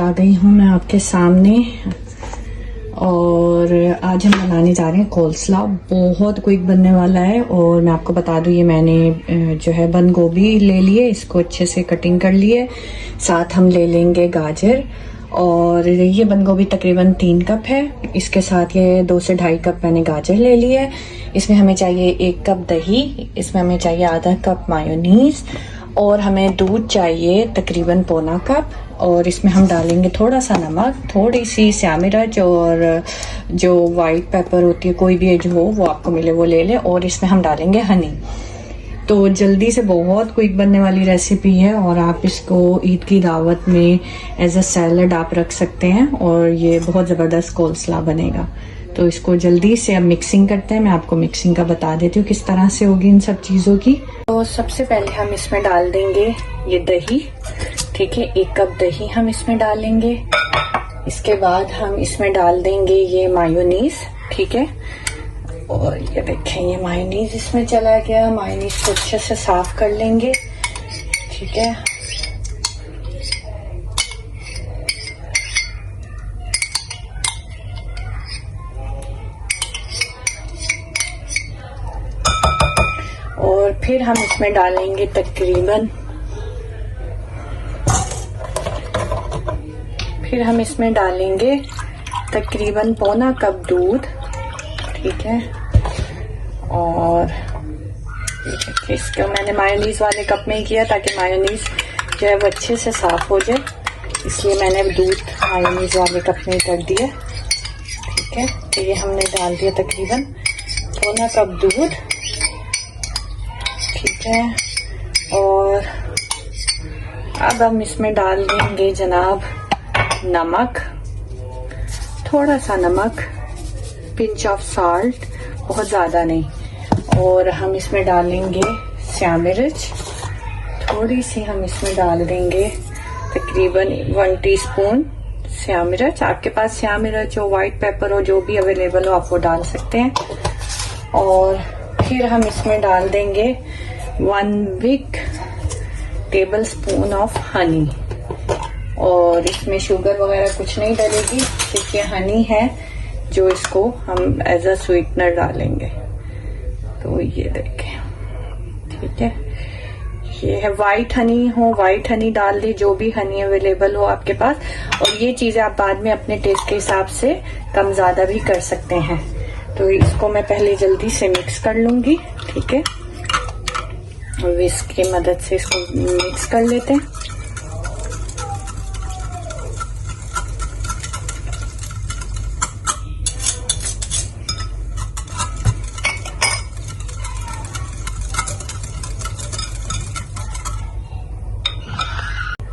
आ गई हूँ मैं आपके सामने और आज हम बनाने जा रहे हैं कोलस्ला। बहुत क्विक बनने वाला है। और मैं आपको बता दूँ, ये मैंने जो है बंद गोभी ले लिए, इसको अच्छे से कटिंग कर लिए। साथ हम ले लेंगे गाजर, और ये बंद गोभी तकरीबन 3 कप है। इसके साथ ये 2 से 2.5 कप मैंने गाजर ले लिए। इसमें हमें चाहिए 1 कप दही, इसमें हमें चाहिए आधा कप मायोनीज, और हमें दूध चाहिए तकरीबन पौना कप। और इसमें हम डालेंगे थोड़ा सा नमक, थोड़ी सी श्याम मिर्च, और जो वाइट पेपर होती है कोई भी जो हो वो आपको मिले वो ले ले। और इसमें हम डालेंगे हनी। तो जल्दी से बहुत क्विक बनने वाली रेसिपी है, और आप इसको ईद की दावत में एज अ सैलड आप रख सकते हैं, और ये बहुत ज़बरदस्त कोलस्ला बनेगा। तो इसको जल्दी से अब मिक्सिंग करते हैं। मैं आपको मिक्सिंग का बता देती हूँ किस तरह से होगी इन सब चीज़ों की। तो सबसे पहले हम इसमें डाल देंगे ये दही, ठीक है, 1 कप दही हम इसमें डालेंगे। इसके बाद हम इसमें डाल देंगे ये मायोनीज, ठीक है। और ये देखें, ये मायोनीज इसमें चला गया। मायोनीज को अच्छे से साफ कर लेंगे, ठीक है। और फिर हम इसमें डालेंगे तकरीबन पौना कप दूध, ठीक है। और इसको मैंने मायोनीज वाले कप में ही किया ताकि मायोनीज जो है वो अच्छे से साफ हो जाए, इसलिए मैंने दूध मायोनीज वाले कप में ही कर दिया, ठीक है। तो ये हमने डाल दिया तकरीबन पौना कप दूध, ठीक है। और अब हम इसमें डाल देंगे जनाब नमक, थोड़ा सा नमक, पिंच ऑफ साल्ट, बहुत ज़्यादा नहीं। और हम इसमें डालेंगे श्याम मिर्च, थोड़ी सी हम इसमें डाल देंगे तकरीबन 1 टीस्पून श्याम मिर्च। आपके पास श्याम मिर्च हो, वाइट पेपर हो, जो भी अवेलेबल हो आप वो डाल सकते हैं। और फिर हम इसमें डाल देंगे 1 big table spoon of honey. और इसमें शुगर वगैरह कुछ नहीं डलेगी, सिर्फ ये हनी है जो इसको हम एज अ स्वीटनर डालेंगे। तो ये देखें, ठीक है। ये है वाइट हनी हो, वाइट हनी डाल दी, जो भी हनी अवेलेबल हो आपके पास। और ये चीजें आप बाद में अपने टेस्ट के हिसाब से कम ज्यादा भी कर सकते हैं। तो इसको मैं पहले जल्दी से मिक्स कर लूंगी, ठीक है। और विस्क की मदद से इसको मिक्स कर लेते हैं।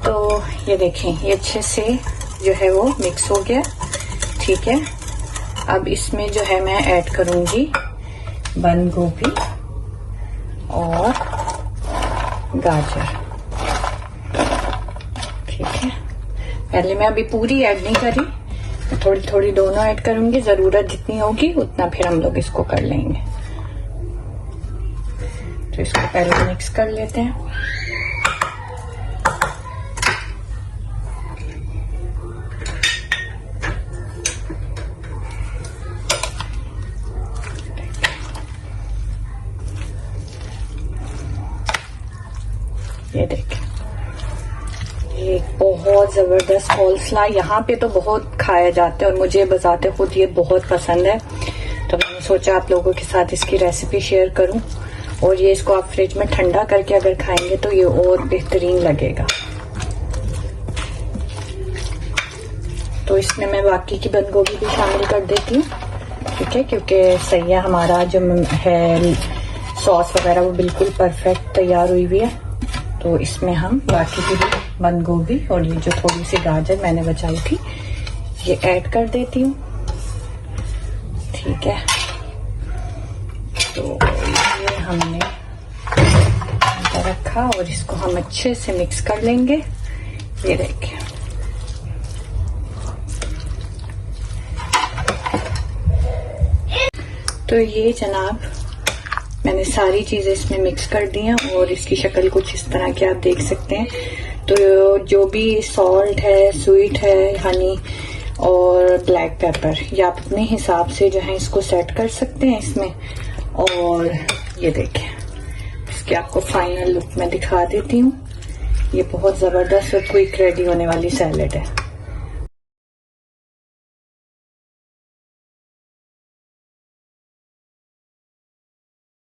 तो ये देखें, ये अच्छे से जो है वो मिक्स हो गया, ठीक है। अब इसमें जो है मैं ऐड करूंगी बंद गोभी और गाजर, ठीक है। पहले मैं अभी पूरी ऐड नहीं करी, थोड़ी थोड़ी दोनों ऐड करूंगी, जरूरत जितनी होगी उतना फिर हम लोग इसको कर लेंगे। तो इसको पहले मिक्स कर लेते हैं। ये देखें, ये बहुत जबरदस्त कोलस्ला यहाँ पे तो बहुत खाया जाता है, और मुझे बजाते खुद ये बहुत पसंद है। तो मैंने सोचा आप लोगों के साथ इसकी रेसिपी शेयर करूं। और ये इसको आप फ्रिज में ठंडा करके अगर खाएंगे तो ये और बेहतरीन लगेगा। तो इसमें मैं बाकी की बंद गोभी भी शामिल कर देती हूँ, ठीक है, क्योंकि सैया हमारा जो है सॉस वगैरह वो बिल्कुल परफेक्ट तैयार हुई हुई है। तो इसमें हम बाकी की भी बंद गोभी और ये जो थोड़ी सी गाजर मैंने बचाई थी ये ऐड कर देती हूँ, ठीक है। तो ये हमने रखा और इसको हम अच्छे से मिक्स कर लेंगे। ये देखिए, तो ये जनाब मैंने सारी चीजें इसमें मिक्स कर दी हैं और इसकी शक्ल कुछ इस तरह की आप देख सकते हैं। तो जो भी सॉल्ट है, स्वीट है, हनी और ब्लैक पेपर, ये आप अपने हिसाब से जो है इसको सेट कर सकते हैं इसमें। और ये देखें, इसके आपको फाइनल लुक मैं दिखा देती हूँ। ये बहुत ज़बरदस्त और क्विक रेडी होने वाली सैलेड है।